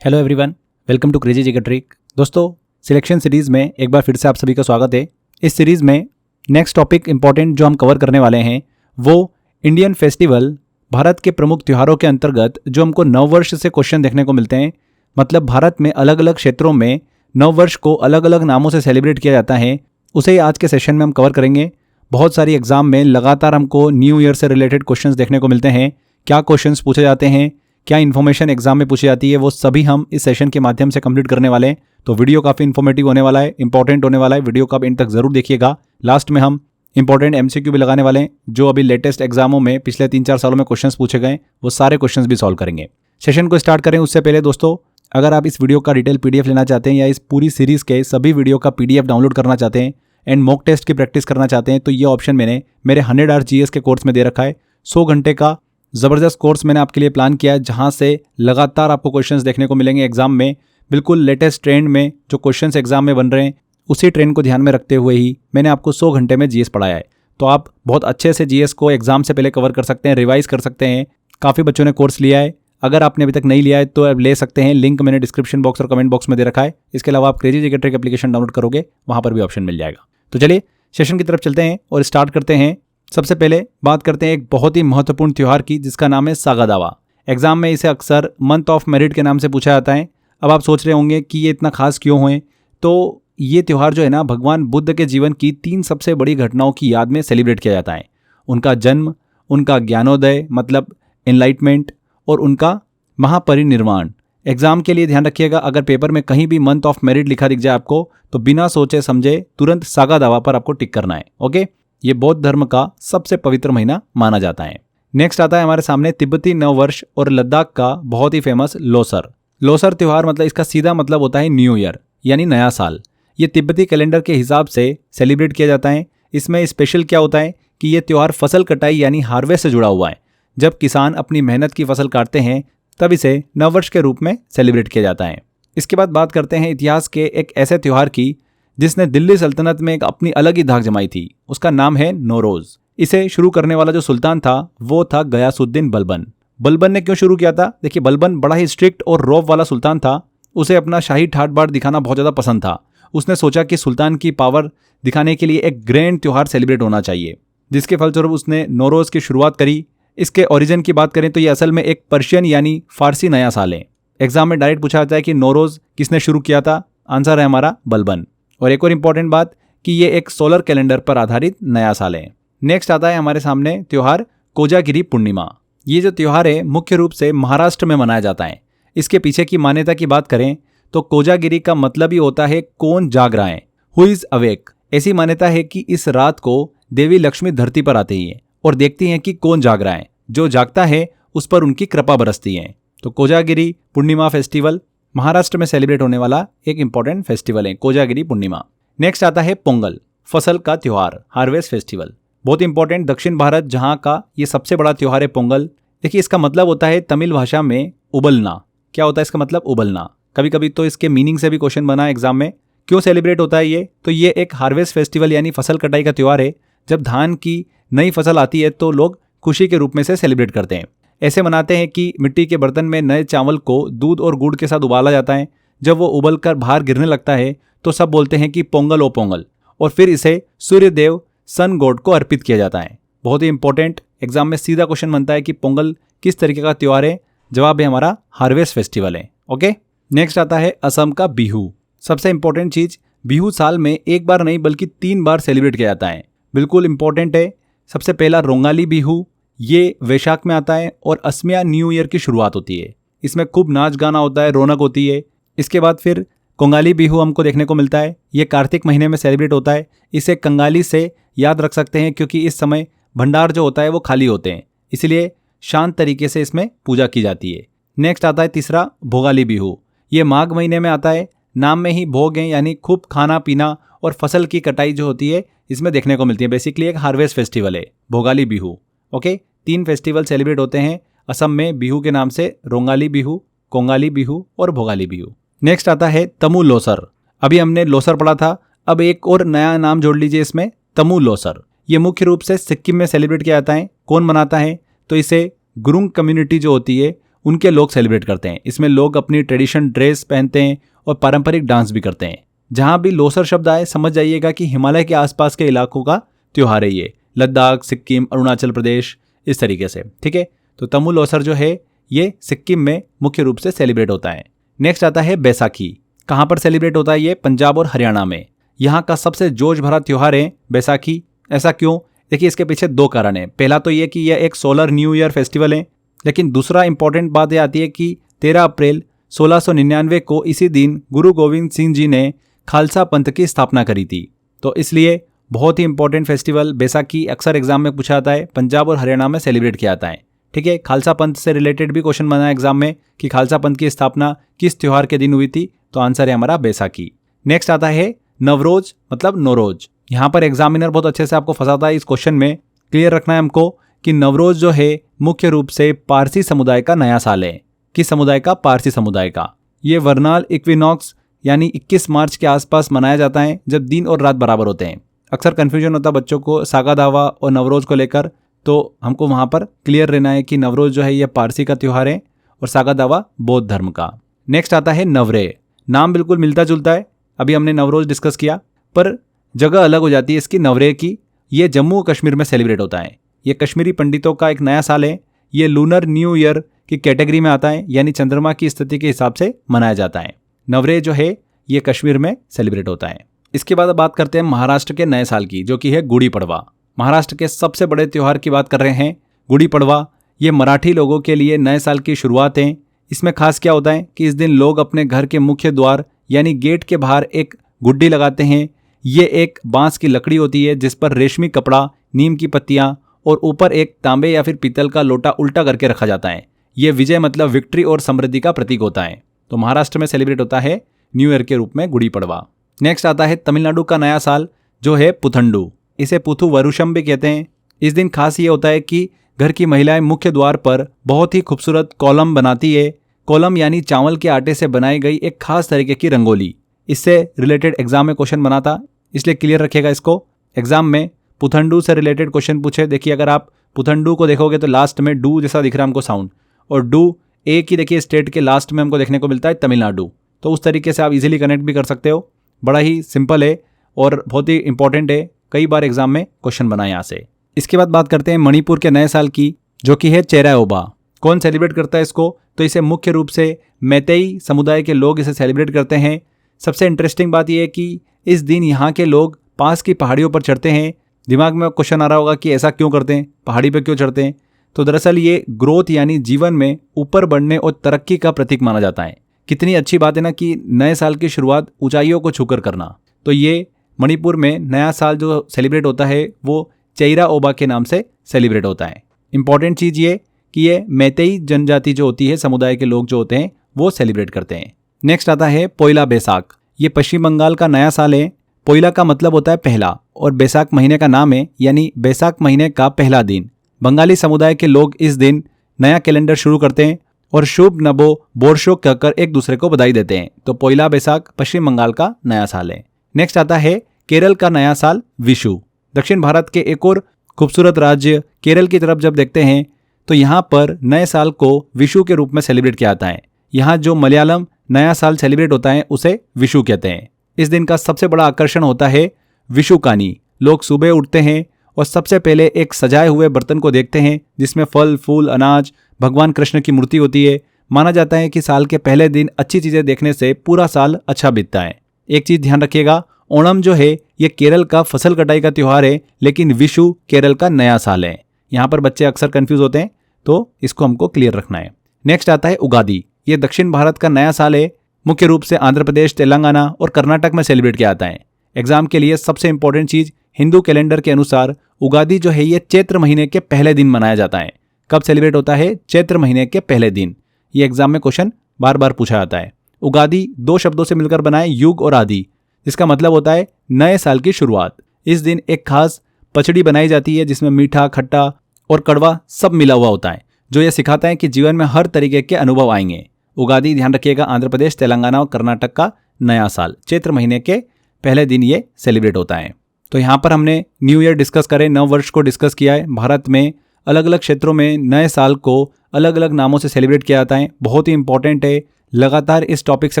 Hello everyone, welcome to crazy Jigar trick. दोस्तों, selection series में एक बार फिर से आप सभी का स्वागत है। इस सीरीज़ में नेक्स्ट टॉपिक इंपॉर्टेंट जो हम कवर करने वाले हैं वो इंडियन फेस्टिवल, भारत के प्रमुख त्योहारों के अंतर्गत जो हमको नववर्ष से क्वेश्चन देखने को मिलते हैं। मतलब भारत में अलग अलग क्षेत्रों में नववर्ष को अलग अलग नामों से सेलिब्रेट किया जाता है, उसे आज के सेशन में हम कवर करेंगे। बहुत सारी एग्जाम में लगातार हमको न्यू ईयर से रिलेटेड क्वेश्चंस देखने को मिलते हैं। क्या क्वेश्चंस पूछे जाते हैं, क्या इन्फॉर्मेशन एग्जाम में पूछी जाती है, वो सभी हम इस सेशन के माध्यम से कंप्लीट करने वाले हैं। तो वीडियो काफ़ी इन्फॉर्मेटिव होने वाला है, इंपॉर्टेंट होने वाला है। वीडियो का एंड तक जरूर देखिएगा। लास्ट में हम इंपॉर्टेंट एमसीक्यू भी लगाने वाले हैं, जो अभी लेटेस्ट एग्जामों में पिछले 3-4 सालों में क्वेश्चंस पूछे गए, वो सारे क्वेश्चंस भी सॉल्व करेंगे। सेशन को स्टार्ट करें उससे पहले दोस्तों, अगर आप इस वीडियो का डिटेल पीडीएफ लेना चाहते हैं या इस पूरी सीरीज के सभी वीडियो का पीडीएफ डाउनलोड करना चाहते हैं एंड मॉक टेस्ट की प्रैक्टिस करना चाहते हैं, तो ये ऑप्शन मैंने मेरे 100 आवर जीएस के कोर्स में दे रखा है। 100 घंटे का ज़बरदस्त कोर्स मैंने आपके लिए प्लान किया है, जहां से लगातार आपको क्वेश्चंस देखने को मिलेंगे एग्जाम में। बिल्कुल लेटेस्ट ट्रेंड में जो क्वेश्चंस एग्जाम में बन रहे हैं, उसी ट्रेंड को ध्यान में रखते हुए ही मैंने आपको 100 घंटे में जीएस पढ़ाया है। तो आप बहुत अच्छे से जीएस को एग्जाम से पहले कवर कर सकते हैं, रिवाइज कर सकते हैं। काफ़ी बच्चों ने कोर्स लिया है, अगर आपने अभी तक नहीं लिया है तो आप ले सकते हैं। लिंक मैंने डिस्क्रिप्शन बॉक्स और कमेंट बॉक्स में दे रखा है। इसके अलावा आप crazy Jigar trick application download करोगे, वहाँ पर भी ऑप्शन मिल जाएगा। तो चलिए सेशन की तरफ चलते हैं और स्टार्ट करते हैं। सबसे पहले बात करते हैं एक बहुत ही महत्वपूर्ण त्यौहार की, जिसका नाम है सागा दावा। एग्जाम में इसे अक्सर मंथ ऑफ मेरिट के नाम से पूछा जाता है। अब आप सोच रहे होंगे कि ये इतना खास क्यों हुए, तो ये त्यौहार जो है ना, भगवान बुद्ध के जीवन की 3 सबसे बड़ी घटनाओं की याद में सेलिब्रेट किया जाता है। उनका जन्म, उनका ज्ञानोदय मतलब एनलाइटमेंट, और उनका महापरिनिर्वाण। एग्जाम के लिए ध्यान रखिएगा, अगर पेपर में कहीं भी मंथ ऑफ मेरिट लिखा दिख जाए आपको, तो बिना सोचे समझे तुरंत सागा दावा पर आपको टिक करना है। ओके, ये बौद्ध धर्म का सबसे पवित्र महीना माना जाता है। नेक्स्ट आता है हमारे सामने तिब्बती नववर्ष और लद्दाख का बहुत ही फेमस लोसर। लोसर त्यौहार मतलब इसका सीधा मतलब होता है न्यू ईयर यानी नया साल। ये तिब्बती कैलेंडर के हिसाब से सेलिब्रेट किया जाता है। इसमें स्पेशल क्या होता है कि ये त्यौहार फसल कटाई यानी हार्वेस्ट से जुड़ा हुआ है। जब किसान अपनी मेहनत की फसल काटते हैं, तब इसे नववर्ष के रूप में सेलिब्रेट किया जाता है। इसके बाद बात करते हैं इतिहास के एक ऐसे त्यौहार की जिसने दिल्ली सल्तनत में एक अपनी अलग ही धाक जमाई थी। उसका नाम है नौरोज। इसे शुरू करने वाला जो सुल्तान था वो था गयासुद्दीन बलबन। बलबन ने क्यों शुरू किया था? देखिए, बलबन बड़ा ही स्ट्रिक्ट और रौब वाला सुल्तान था। उसे अपना शाही ठाट बाट दिखाना बहुत ज़्यादा पसंद था। उसने सोचा कि सुल्तान की पावर दिखाने के लिए एक ग्रैंड त्यौहार सेलिब्रेट होना चाहिए, जिसके फलस्वरूप उसने नौरोज की शुरुआत करी। इसके ओरिजिन की बात करें तो ये असल में एक पर्शियन यानी फारसी नया साल है। एग्जाम में डायरेक्ट पूछा जाता है कि नौरोज किसने शुरू किया था? आंसर है हमारा बलबन। और एक और इंपॉर्टेंट बात कि ये एक सोलर कैलेंडर पर आधारित नया साल है। नेक्स्ट आता है हमारे सामने त्यौहार कोजागिरी पूर्णिमा। ये जो त्यौहार है मुख्य रूप से महाराष्ट्र में मनाया जाता है। इसके पीछे की मान्यता की बात करें तो कोजागिरी का मतलब ही होता है कौन जाग रहा है, हु इज अवेक। ऐसी मान्यता है कि इस रात को देवी लक्ष्मी धरती पर आती है और देखती हैं कि कौन जाग रहा है। जो जागता है उस पर उनकी कृपा बरसती है। तो कोजागिरी पूर्णिमा फेस्टिवल महाराष्ट्र में सेलिब्रेट होने वाला एक इंपॉर्टेंट फेस्टिवल है, कोजागिरी पूर्णिमा। नेक्स्ट आता है पोंगल, फसल का त्यौहार, हार्वेस्ट फेस्टिवल। बहुत इंपॉर्टेंट, दक्षिण भारत जहां का ये सबसे बड़ा त्यौहार है पोंगल। देखिए, इसका मतलब होता है तमिल भाषा में उबलना। क्या होता है इसका मतलब? उबलना। कभी कभी तो इसके मीनिंग से भी क्वेश्चन बना है एग्जाम में। क्यों सेलिब्रेट होता है ये? तो ये एक हार्वेस्ट फेस्टिवल यानी फसल कटाई का त्यौहार है। जब धान की नई फसल आती है तो लोग खुशी के रूप में से सेलिब्रेट करते हैं। ऐसे मनाते हैं कि मिट्टी के बर्तन में नए चावल को दूध और गुड़ के साथ उबाला जाता है। जब वो उबल कर बाहर गिरने लगता है तो सब बोलते हैं कि पोंगल ओ पोंगल, और फिर इसे सूर्य देव सन गॉड को अर्पित किया जाता है। बहुत ही इंपॉर्टेंट, एग्जाम में सीधा क्वेश्चन बनता है कि पोंगल किस तरीके का त्यौहार है? जवाब है हमारा हार्वेस्ट फेस्टिवल है। ओके, नेक्स्ट आता है असम का बिहू। सबसे इंपॉर्टेंट चीज, बिहू साल में एक बार नहीं बल्कि 3 बार सेलिब्रेट किया जाता है। बिल्कुल इंपॉर्टेंट है। सबसे पहला रोंगाली बिहू, ये वैशाख में आता है और असमिया न्यू ईयर की शुरुआत होती है। इसमें खूब नाच गाना होता है, रौनक होती है। इसके बाद फिर कोंगाली बिहू हमको देखने को मिलता है। ये कार्तिक महीने में सेलिब्रेट होता है। इसे कंगाली से याद रख सकते हैं क्योंकि इस समय भंडार जो होता है वो खाली होते हैं, इसलिए शांत तरीके से इसमें पूजा की जाती है। नेक्स्ट आता है तीसरा भोगाली बिहू। ये माघ महीने में आता है। नाम में ही भोग है यानी खूब खाना पीना और फसल की कटाई जो होती है इसमें देखने को मिलती है। बेसिकली एक हार्वेस्ट फेस्टिवल है Bhogali Bihu. Okay, 3 festival celebrate होते हैं असम में बिहू के नाम से, रोंगाली बिहू, कोंगाली बिहू और भोगाली बिहू। नेक्स्ट आता है तमु लोसर। अभी हमने लोसर पढ़ा था, अब एक और नया नाम जोड़ लीजिए इसमें, तमु लोसर। ये मुख्य रूप से सिक्किम में सेलिब्रेट किया जाता है। कौन मनाता है? तो इसे गुरुंग कम्युनिटी जो होती है उनके लोग सेलिब्रेट करते हैं। इसमें लोग अपनी ट्रेडिशन ड्रेस पहनते हैं और पारंपरिक डांस भी करते हैं। जहाँ भी लोसर शब्द आए समझ जाइएगा कि हिमालय के आसपास के इलाकों का त्यौहार है ये, लद्दाख, सिक्किम, अरुणाचल प्रदेश, इस तरीके से। ठीक है, तो तमु लोसर जो है ये सिक्किम में मुख्य रूप से सेलिब्रेट होता है। नेक्स्ट आता है बैसाखी। कहाँ पर सेलिब्रेट होता है ये? पंजाब और हरियाणा में। यहाँ का सबसे जोश भरा त्यौहार है बैसाखी। ऐसा क्यों? देखिए, इसके पीछे दो कारण हैं। पहला तो ये कि यह एक सोलर न्यू ईयर फेस्टिवल है, लेकिन दूसरा इंपॉर्टेंट बात यह आती है कि 13 अप्रैल 1699 को इसी दिन गुरु गोविंद सिंह जी ने खालसा पंथ की स्थापना करी थी। तो इसलिए बहुत ही इंपॉर्टेंट फेस्टिवल बैसाखी अक्सर एग्जाम में पूछा जाता है। पंजाब और हरियाणा में सेलिब्रेट किया जाता है। ठीक है, खालसा पंथ से रिलेटेड भी क्वेश्चन बना है एग्जाम में कि खालसा पंथ की स्थापना किस त्योहार के दिन हुई थी, तो आंसर है हमारा बैसाखी। नेक्स्ट आता है नवरोज, मतलब नौरोज। यहाँ पर एग्जामिनर बहुत अच्छे से आपको फंसाता है। इस क्वेश्चन में क्लियर रखना है हमको कि नवरोज जो है मुख्य रूप से पारसी समुदाय का नया साल है। किस समुदाय का? पारसी समुदाय का। ये वर्नाल इक्विनॉक्स यानी 21 मार्च के आसपास मनाया जाता है, जब दिन और रात बराबर होते हैं। अक्सर कन्फ्यूजन होता है बच्चों को सागा दावा और नवरोज को लेकर, तो हमको वहाँ पर क्लियर रहना है कि नवरोज जो है ये पारसी का त्यौहार है और सागा दावा बौद्ध धर्म का। नेक्स्ट आता है नवरे। नाम बिल्कुल मिलता जुलता है, अभी हमने नवरोज डिस्कस किया, पर जगह अलग हो जाती है इसकी नवरे की। ये जम्मू कश्मीर में सेलिब्रेट होता है। ये कश्मीरी पंडितों का एक नया साल है। ये लूनर न्यू ईयर की कैटेगरी में आता है, यानी चंद्रमा की स्थिति के हिसाब से मनाया जाता है। नवरे जो है ये कश्मीर में सेलिब्रेट होता है। इसके बाद बात करते हैं महाराष्ट्र के नए साल की, जो कि है गुड़ी पड़वा। महाराष्ट्र के सबसे बड़े त्यौहार की बात कर रहे हैं, गुड़ी पड़वा। ये मराठी लोगों के लिए नए साल की शुरुआत है। इसमें खास क्या होता है कि इस दिन लोग अपने घर के मुख्य द्वार यानी गेट के बाहर एक गुड्डी लगाते हैं। ये एक बांस की लकड़ी होती है जिस पर रेशमी कपड़ा, नीम की पत्तियां और ऊपर एक तांबे या फिर पीतल का लोटा उल्टा करके रखा जाता है। ये विजय मतलब विक्ट्री और समृद्धि का प्रतीक होता है। तो महाराष्ट्र में सेलिब्रेट होता है न्यू ईयर के रूप में गुड़ी पड़वा। नेक्स्ट आता है तमिलनाडु का नया साल, जो है पुथंडू। इसे पुथु वरुषम भी कहते हैं। इस दिन खास ये होता है कि घर की महिलाएं मुख्य द्वार पर बहुत ही खूबसूरत कॉलम बनाती है। कॉलम यानी चावल के आटे से बनाई गई एक खास तरीके की रंगोली। इससे रिलेटेड एग्जाम में क्वेश्चन बना था, इसलिए क्लियर रखिएगा इसको। एग्जाम में पुथंडू से रिलेटेड क्वेश्चन पूछे। देखिए, अगर आप पुथंडू को देखोगे तो लास्ट में डू जैसा दिख रहा है हमको साउंड, और डू एक ही देखिए स्टेट के लास्ट में हमको देखने को मिलता है तमिलनाडु। तो उस तरीके से आप इजीली कनेक्ट भी कर सकते हो। बड़ा ही सिंपल है और बहुत ही इंपॉर्टेंट है, कई बार एग्जाम में क्वेश्चन बना यहाँ से। इसके बाद बात करते हैं मणिपुर के नए साल की, जो कि है चेराओबा। कौन सेलिब्रेट करता है इसको? तो इसे मुख्य रूप से मैतेई समुदाय के लोग इसे सेलिब्रेट करते हैं। सबसे इंटरेस्टिंग बात यह है कि इस दिन यहाँ के लोग पास की पहाड़ियों पर चढ़ते हैं। दिमाग में क्वेश्चन आ रहा होगा कि ऐसा क्यों करते हैं, पहाड़ी पर क्यों चढ़ते हैं? तो दरअसल ये ग्रोथ यानी जीवन में ऊपर बढ़ने और तरक्की का प्रतीक माना जाता है। कितनी अच्छी बात है ना कि नए साल की शुरुआत ऊंचाइयों को छूकर करना। तो ये मणिपुर में नया साल जो सेलिब्रेट होता है वो चेराओबा के नाम से सेलिब्रेट होता है। इंपॉर्टेंट चीज़ ये कि ये मैतेई जनजाति जो होती है, समुदाय के लोग जो होते हैं, वो सेलिब्रेट करते हैं। नेक्स्ट आता है पोइला बैसाख। ये पश्चिम बंगाल का नया साल है। पोइला का मतलब होता है पहला और बैसाख महीने का नाम है, यानी बैसाख महीने का पहला दिन। बंगाली समुदाय के लोग इस दिन नया कैलेंडर शुरू करते हैं और शुभ नबो बोर्शो कहकर एक दूसरे को बधाई देते हैं। तो पोइला बैसाख पश्चिम बंगाल का नया साल है। नेक्स्ट आता है केरल का नया साल विशु। दक्षिण भारत के एक और खूबसूरत राज्य केरल की तरफ जब देखते हैं तो यहाँ पर नए साल को विशु के रूप में सेलिब्रेट किया जाता है। यहाँ जो मलयालम नया साल सेलिब्रेट होता है उसे विशु कहते हैं। इस दिन का सबसे बड़ा आकर्षण होता है विशुकानी। लोग सुबह उठते हैं और सबसे पहले एक सजाए हुए बर्तन को देखते हैं जिसमें फल, फूल, अनाज, भगवान कृष्ण की मूर्ति होती है। माना जाता है कि साल के पहले दिन अच्छी चीज़ें देखने से पूरा साल अच्छा बीतता है। एक चीज़ ध्यान रखिएगा, ओणम जो है ये केरल का फसल कटाई का त्यौहार है, लेकिन विशु केरल का नया साल है। यहाँ पर बच्चे अक्सर कंफ्यूज होते हैं, तो इसको हमको क्लियर रखना है। नेक्स्ट आता है उगादी। ये दक्षिण भारत का नया साल है। मुख्य रूप से आंध्र प्रदेश, तेलंगाना और कर्नाटक में सेलिब्रेट किया जाता है। एग्जाम के लिए सबसे इंपॉर्टेंट चीज़, हिंदू कैलेंडर के अनुसार उगादी जो है ये चैत्र महीने के पहले दिन मनाया जाता है। कब सेलिब्रेट होता है? चैत्र महीने के पहले दिन। ये एग्जाम में क्वेश्चन बार बार पूछा जाता है। उगादी दो शब्दों से मिलकर बना है, युग और आदि, जिसका मतलब होता है नए साल की शुरुआत। इस दिन एक खास पचड़ी बनाई जाती है जिसमें मीठा, खट्टा और कड़वा सब मिला हुआ होता है, जो ये सिखाता है कि जीवन में हर तरीके के अनुभव आएंगे। उगादी ध्यान रखिएगा, आंध्र प्रदेश, तेलंगाना और कर्नाटक का नया साल चैत्र महीने के पहले दिन ये सेलिब्रेट होता है। तो यहाँ पर हमने न्यू ईयर डिस्कस करें, नव वर्ष को डिस्कस किया है। भारत में अलग अलग क्षेत्रों में नए साल को अलग अलग नामों से सेलिब्रेट किया जाता है। बहुत ही इंपॉर्टेंट है, लगातार इस टॉपिक से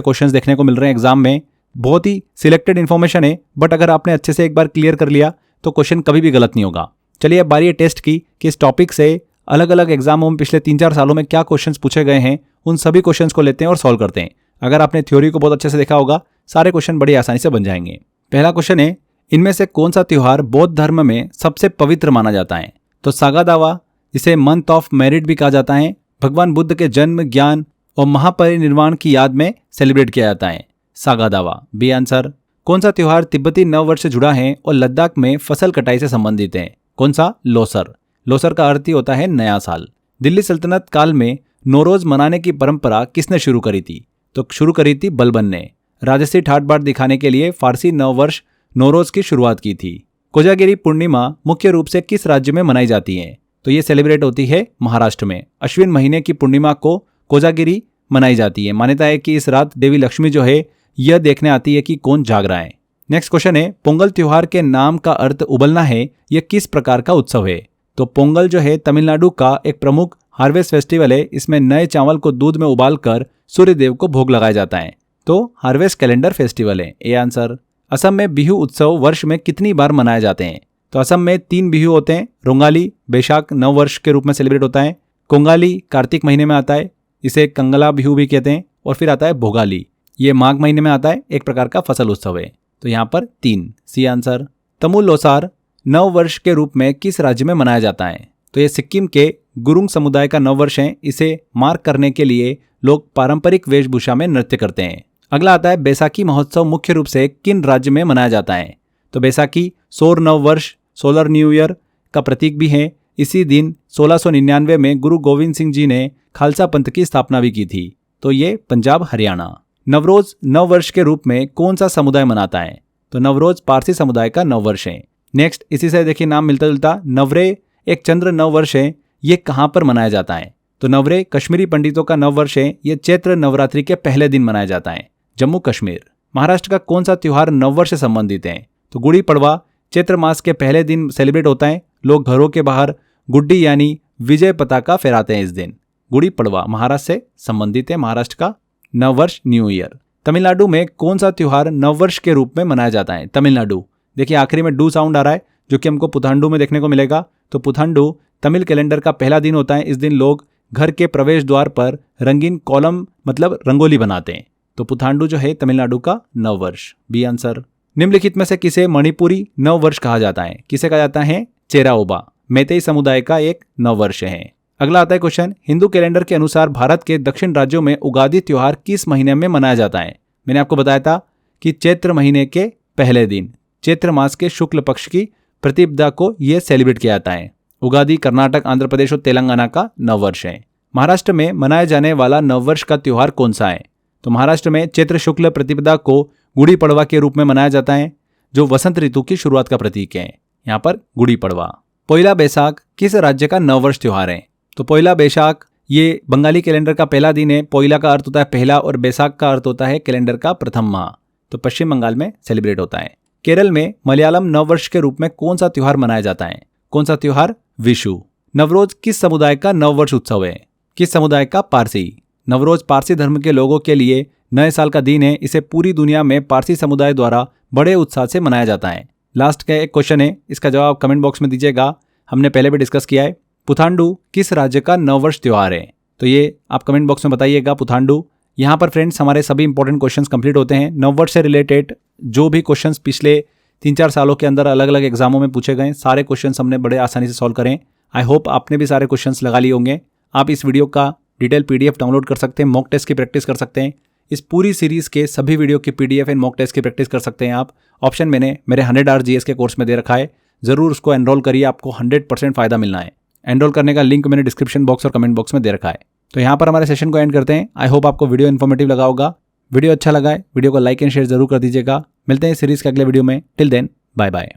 क्वेश्चंस देखने को मिल रहे हैं एग्जाम में। बहुत ही सिलेक्टेड इन्फॉर्मेशन है, बट अगर आपने अच्छे से एक बार क्लियर कर लिया तो क्वेश्चन कभी भी गलत नहीं होगा। चलिए अब बारी है टेस्ट की कि इस टॉपिक से अलग अलग एग्जामों में पिछले 3-4 सालों में क्या क्वेश्चंस पूछे गए हैं, उन सभी क्वेश्चंस को लेते हैं और सॉल्व करते हैं। अगर आपने थ्योरी को बहुत अच्छे से देखा होगा, सारे क्वेश्चन बड़ी आसानी से बन जाएंगे। पहला क्वेश्चन है, इनमें से कौन सा त्योहार बौद्ध धर्म में सबसे पवित्र माना जाता है? तो सागा दावा, जिसे मंथ ऑफ मेरिट भी कहा जाता है, भगवान बुद्ध के जन्म, ज्ञान और महापरिनिर्वाण की याद में सेलिब्रेट किया जाता है। सागा दावा बी आंसर। कौन सा त्योहार तिब्बती नव वर्ष से जुड़ा है और लद्दाख में फसल कटाई से संबंधित है? कौन सा? लोसर। लोसर का अर्थ ही होता है नया साल। दिल्ली सल्तनत काल में नौरोज मनाने की परंपरा किसने शुरू करी थी? तो शुरू करी थी बलबन ने। राजसी ठाट बाट दिखाने के लिए फारसी नव वर्ष नौरोज की शुरुआत की थी। कोजागिरी पूर्णिमा मुख्य रूप से किस राज्य में मनाई जाती है? तो ये सेलिब्रेट होती है महाराष्ट्र में। अश्विन महीने की पूर्णिमा को कोजागिरी मनाई जाती है। मान्यता है कि इस रात देवी लक्ष्मी जो है यह देखने आती है कि कौन जाग रहा है। नेक्स्ट क्वेश्चन है, पोंगल त्योहार के नाम का अर्थ उबलना है, यह किस प्रकार का उत्सव है? तो पोंगल जो है तमिलनाडु का एक प्रमुख हार्वेस्ट फेस्टिवल है। इसमें नए चावल को दूध में उबालकर सूर्य देव को भोग लगाया जाता है। तो हार्वेस्ट कैलेंडर फेस्टिवल है, ए आंसर। असम में बिहू उत्सव वर्ष में कितनी बार मनाए जाते हैं? तो असम में 3 बिहू होते हैं। रोंगाली बैशाख नव वर्ष के रूप में सेलिब्रेट होता है। कोंगाली कार्तिक महीने में आता है, इसे कंगला बिहू भी कहते हैं। और फिर आता है भोगाली, ये माघ महीने में आता है, एक प्रकार का फसल उत्सव है। तो यहाँ पर 3, सी आंसर। तमु लोसार नव वर्ष के रूप में किस राज्य में मनाया जाता है? तो ये सिक्किम के गुरुंग समुदाय का नव वर्ष है। इसे मार्क करने के लिए लोग पारंपरिक वेशभूषा में नृत्य करते हैं। अगला आता है, बैसाखी महोत्सव मुख्य रूप से किन राज्य में मनाया जाता है? तो बैसाखी सौर नव वर्ष, सोलर न्यू ईयर का प्रतीक भी है। इसी दिन 1699 में गुरु गोविंद सिंह जी ने खालसा पंथ की स्थापना भी की थी। तो ये पंजाब हरियाणा। नवरोज नव वर्ष के रूप में कौन सा समुदाय मनाता है? तो नवरोज पारसी समुदाय का नव वर्ष है। नेक्स्ट इसी से देखिए नाम मिलता जुलता, नवरे एक चंद्र नव वर्ष है। ये कहाँ पर मनाया जाता है? तो नवरे कश्मीरी पंडितों का नव वर्ष है। ये चैत्र नवरात्रि के पहले दिन मनाया जाता है, जम्मू कश्मीर। महाराष्ट्र का कौन सा त्योहार नव वर्ष से संबंधित है? तो गुड़ी पड़वा चैत्र मास के पहले दिन सेलिब्रेट होता है। लोग घरों के बाहर गुड्डी यानी विजय पताका फहराते हैं इस दिन। गुड़ी पड़वा महाराष्ट्र से संबंधित है, महाराष्ट्र का नव वर्ष न्यू ईयर। तमिलनाडु में कौन सा त्योहार नव वर्ष के रूप में मनाया जाता है? तमिलनाडु, देखिए आखिरी में डू साउंड आ रहा है जो कि हमको पुथांडु में देखने को मिलेगा। तो पुथांडु तमिल कैलेंडर का पहला दिन होता है। इस दिन लोग घर के प्रवेश द्वार पर रंगीन कॉलम मतलब रंगोली बनाते हैं। तो पुथांडु जो है तमिलनाडु का नव वर्ष, बी आंसर। निम्नलिखित में से किसे मणिपुरी नव वर्ष कहा जाता है? किसे कहा जाता है? चेराओबा, मैतेई समुदाय का एक नव वर्ष है। अगला आता है क्वेश्चन, हिंदू कैलेंडर के अनुसार भारत के दक्षिण राज्यों में उगादी त्योहार किस महीने में मनाया जाता है? मैंने आपको बताया था कि चैत्र महीने के पहले दिन, चैत्र मास के शुक्ल पक्ष की प्रतिपदा को यह सेलिब्रेट किया जाता है। उगादी कर्नाटक, आंध्र प्रदेश और तेलंगाना का नववर्ष है। महाराष्ट्र में मनाए जाने वाला नववर्ष का त्योहार कौन सा है? तो महाराष्ट्र में चैत्र शुक्ल प्रतिपदा को गुड़ी पड़वा के रूप में मनाया जाता है, जो वसंत ऋतु की शुरुआत का प्रतीक है। यहाँ पर गुड़ी पड़वा। पोइला बैसाख किस राज्य का नववर्ष त्योहार है? तो पोइला बैसाख ये बंगाली कैलेंडर का पहला दिन है। पोइला का अर्थ होता है पहला और बैसाख का अर्थ होता है कैलेंडर का प्रथम माह। तो पश्चिम बंगाल में सेलिब्रेट होता है। केरल में मलयालम नववर्ष के रूप में कौन सा त्योहार मनाया जाता है? कौन सा त्योहार? विशु। नवरोज किस समुदाय का नववर्ष उत्सव है? किस समुदाय का? पारसी। नवरोज पारसी धर्म के लोगों के लिए नए साल का दिन है। इसे पूरी दुनिया में पारसी समुदाय द्वारा बड़े उत्साह से मनाया जाता है। लास्ट का एक क्वेश्चन है, इसका जवाब कमेंट बॉक्स में दीजिएगा। हमने पहले भी डिस्कस किया है। पुथांडु किस राज्य का नववर्ष त्योहार है? तो ये आप कमेंट बॉक्स में बताइएगा। पुथांडु। यहाँ पर फ्रेंड्स हमारे सभी इंपॉर्टेंट क्वेश्चंस कंप्लीट होते हैं। नववर्ष से रिलेटेड जो भी क्वेश्चंस पिछले 3-4 सालों के अंदर अलग अलग एग्जामों में पूछे गए, सारे क्वेश्चंस हमने बड़े आसानी से सॉल्व करें। आई होप आपने भी सारे क्वेश्चंस लगा लिए होंगे। आप इस वीडियो का डिटेल PDF डाउनलोड कर सकते हैं, मॉक टेस्ट की प्रैक्टिस कर सकते हैं। इस पूरी सीरीज के सभी वीडियो की PDF एंड मॉक टेस्ट की प्रैक्टिस कर सकते हैं आप। ऑप्शन मैंने मेरे 100 आवर GS के कोर्स में दे रखा है, जरूर उसको एनरोल करिए, आपको 100% फायदा मिलना है। एनरोल करने का लिंक मैंने डिस्क्रिप्शन बॉक्स और कमेंट बॉक्स में दे रखा है। तो यहाँ पर हमारे सेशन को एंड करते हैं। आई होप आपको वीडियो इन्फॉर्मेटिव लगा होगा। वीडियो अच्छा लगा है वीडियो को लाइक एंड शेयर जरूर कर दीजिएगा। मिलते हैं इस सीरीज के अगले वीडियो में। Till then bye bye.